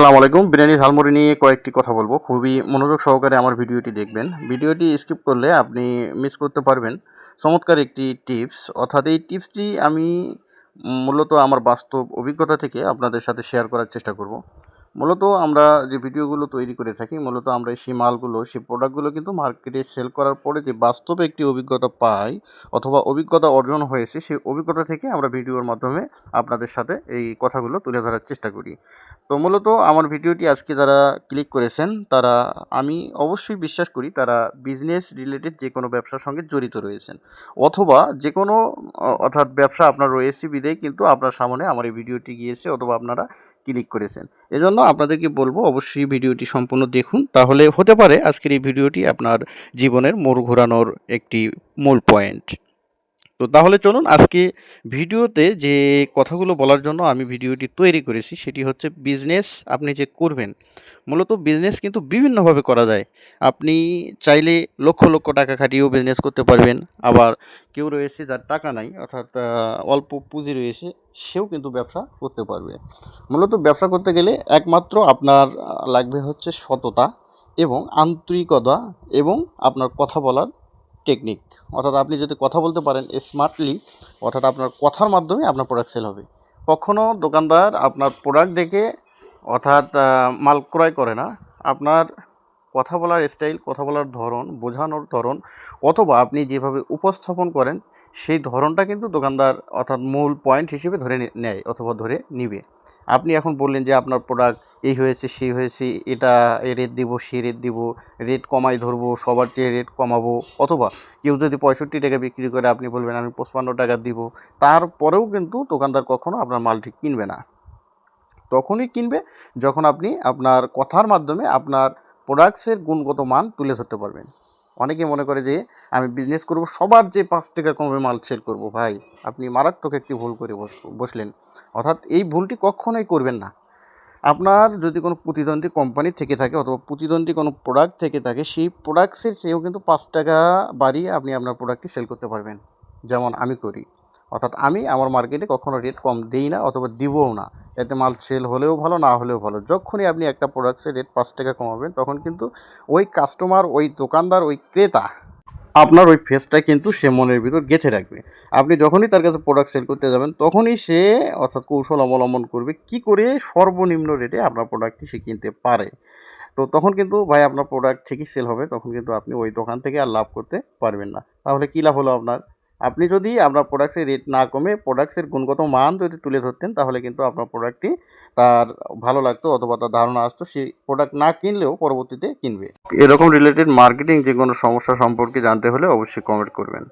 আসসালামু আলাইকুম। বিরিয়ানি ঝালমুড়ি নিয়ে কয়েকটি কথা বলবো। খুবই মনোযোগ সহকারে আমার ভিডিওটি দেখবেন। ভিডিওটি স্কিপ করলে আপনি মিস করতে পারবেন চমৎকার একটি টিপস। অর্থাৎ এই টিপসটি আমি মূলত আমার বাস্তব অভিজ্ঞতা থেকে আপনাদের সাথে শেয়ার করার চেষ্টা করব। মূলত আমরা যে ভিডিওগুলো তৈরি করে থাকি, মূলত আমরা সেই মালগুলো, সেই প্রোডাক্টগুলো কিন্তু মার্কেটে সেল করার পরে যে বাস্তবে একটি অভিজ্ঞতা পাই অথবা অভিজ্ঞতা অর্জন হয়েছে, সেই অভিজ্ঞতা থেকে আমরা ভিডিওর মাধ্যমে আপনাদের সাথে এই কথাগুলো তুলে ধরার চেষ্টা করি। তো মূলত আমার ভিডিওটি আজকে যারা ক্লিক করেছেন, তারা আমি অবশ্যই বিশ্বাস করি তারা বিজনেস রিলেটেড যে কোনো ব্যবসার সঙ্গে জড়িত রয়েছেন, অথবা যে কোনো অর্থাৎ ব্যবসা আপনার রয়েছে বিধেই কিন্তু আপনার সামনে আমার এই ভিডিওটি গিয়েছে অথবা আপনারা ক্লিক করেছেন। এজন্য আপনাদেরকে বলবো অবশ্যই ভিডিওটি সম্পূর্ণ দেখুন, তাহলে হতে পারে আজকের এই ভিডিওটি আপনার জীবনের মোড় ঘোরানোর একটি মূল পয়েন্ট। তো তাহলে চলুন আজকে ভিডিওতে যে কথাগুলো বলার জন্য আমি ভিডিওটি তৈরি করেছি সেটি হচ্ছে বিজনেস আপনি যে করবেন। মূলত বিজনেস কিন্তু বিভিন্নভাবে করা যায়। আপনি চাইলে লক্ষ লক্ষ টাকা খাটিয়েও বিজনেস করতে পারবেন। আবার কেউ রয়েছে যার টাকা নাই, অর্থাৎ অল্প পুঁজি রয়েছে, সেও কিন্তু ব্যবসা করতে পারবে। মূলত ব্যবসা করতে গেলে একমাত্র আপনার লাগবে হচ্ছে সততা এবং আন্তরিকতা এবং আপনার কথা বলার টেকনিক। অর্থাৎ আপনি যদি কথা বলতে পারেন স্মার্টলি, অর্থাৎ আপনার কথার মাধ্যমে আপনার প্রোডাক্ট সেল হবে। কখনও দোকানদার আপনার প্রোডাক্ট দেখে অর্থাৎ মাল ক্রয় করে না। আপনার কথা বলার স্টাইল, কথা বলার ধরন, বোঝানোর ধরন অথবা আপনি যেভাবে উপস্থাপন করেন সেই ধরনটা কিন্তু দোকানদার অর্থাৎ মূল পয়েন্ট হিসেবে ধরে নেয় অথবা ধরে নিবে। আপনি এখন বললেন যে আপনার প্রোডাক্ট এই হয়েছে, সেই হয়েছে, এটা এ রেট দিব, সে রেট দিব, রেট কমাই ধরবো, সবার চেয়ে রেট কমাবো, অথবা কেউ যদি 65 টাকা বিক্রি করে আপনি বলবেন আমি 55 টাকা দিব, তারপরেও কিন্তু দোকানদার কখনও আপনার মালটি কিনবে না। তখনই কিনবে যখন আপনি আপনার কথার মাধ্যমে আপনার প্রোডাক্টসের গুণগত মান তুলে ধরতে পারবেন। অনেকে মনে করে যে আমি বিজনেস করব, সবার যে 5 টাকা কমে মাল সেল করব। ভাই, আপনি মারাত্মক একটি ভুল করে বসলেন। অর্থাৎ এই ভুলটি কখনোই করবেন না। আপনার যদি কোনো প্রতিদ্বন্দ্বী কোম্পানি থেকে থাকে অথবা প্রতিদ্বন্দ্বী কোনো প্রোডাক্ট থেকে থাকে, সেই প্রোডাক্টসের চেয়েও কিন্তু 5 টাকা বাড়িয়ে আপনি আপনার প্রোডাক্টটি সেল করতে পারবেন, যেমন আমি করি। অর্থাৎ আমি আমার মার্কেটে কখনো রেট কম দিই না অথবা দিবও না। এতে মাল সেল হলেও ভালো, না হলেও ভালো। যখনই আপনি একটা প্রোডাক্টসের রেট 5 টাকা কমাবেন, তখন কিন্তু ওই কাস্টমার, ওই দোকানদার, ওই ক্রেতা আপনার ওই ফেসটা কিন্তু সে মনের ভিতর গেঁথে রাখবে। আপনি যখনই তার কাছে প্রোডাক্ট সেল করতে যাবেন, তখনই সে অর্থাৎ কৌশল অবলম্বন করবে কী করে সর্বনিম্ন রেটে আপনার প্রোডাক্টটি সে কিনতে পারে। তো তখন কিন্তু ভাই আপনার প্রোডাক্ট ঠিকই সেল হবে, তখন কিন্তু আপনি ওই দোকান থেকে আর লাভ করতে পারবেন না। তাহলে কী লাভ হলো আপনার? আপনি যদি আপনার প্রোডাক্টসের রেট না কমে প্রোডাক্টসের গুণগত মান যদি তুলে ধরতেন, তাহলে কিন্তু আপনার প্রোডাক্টটি তার ভালো লাগতো অথবা তার ধারণা আসতো, সেই প্রোডাক্ট না কিনলেও পরবর্তীতে কিনবে। এরকম রিলেটেড মার্কেটিং যে কোনো সমস্যা সম্পর্কে জানতে হলে অবশ্যই কমেন্ট করবেন।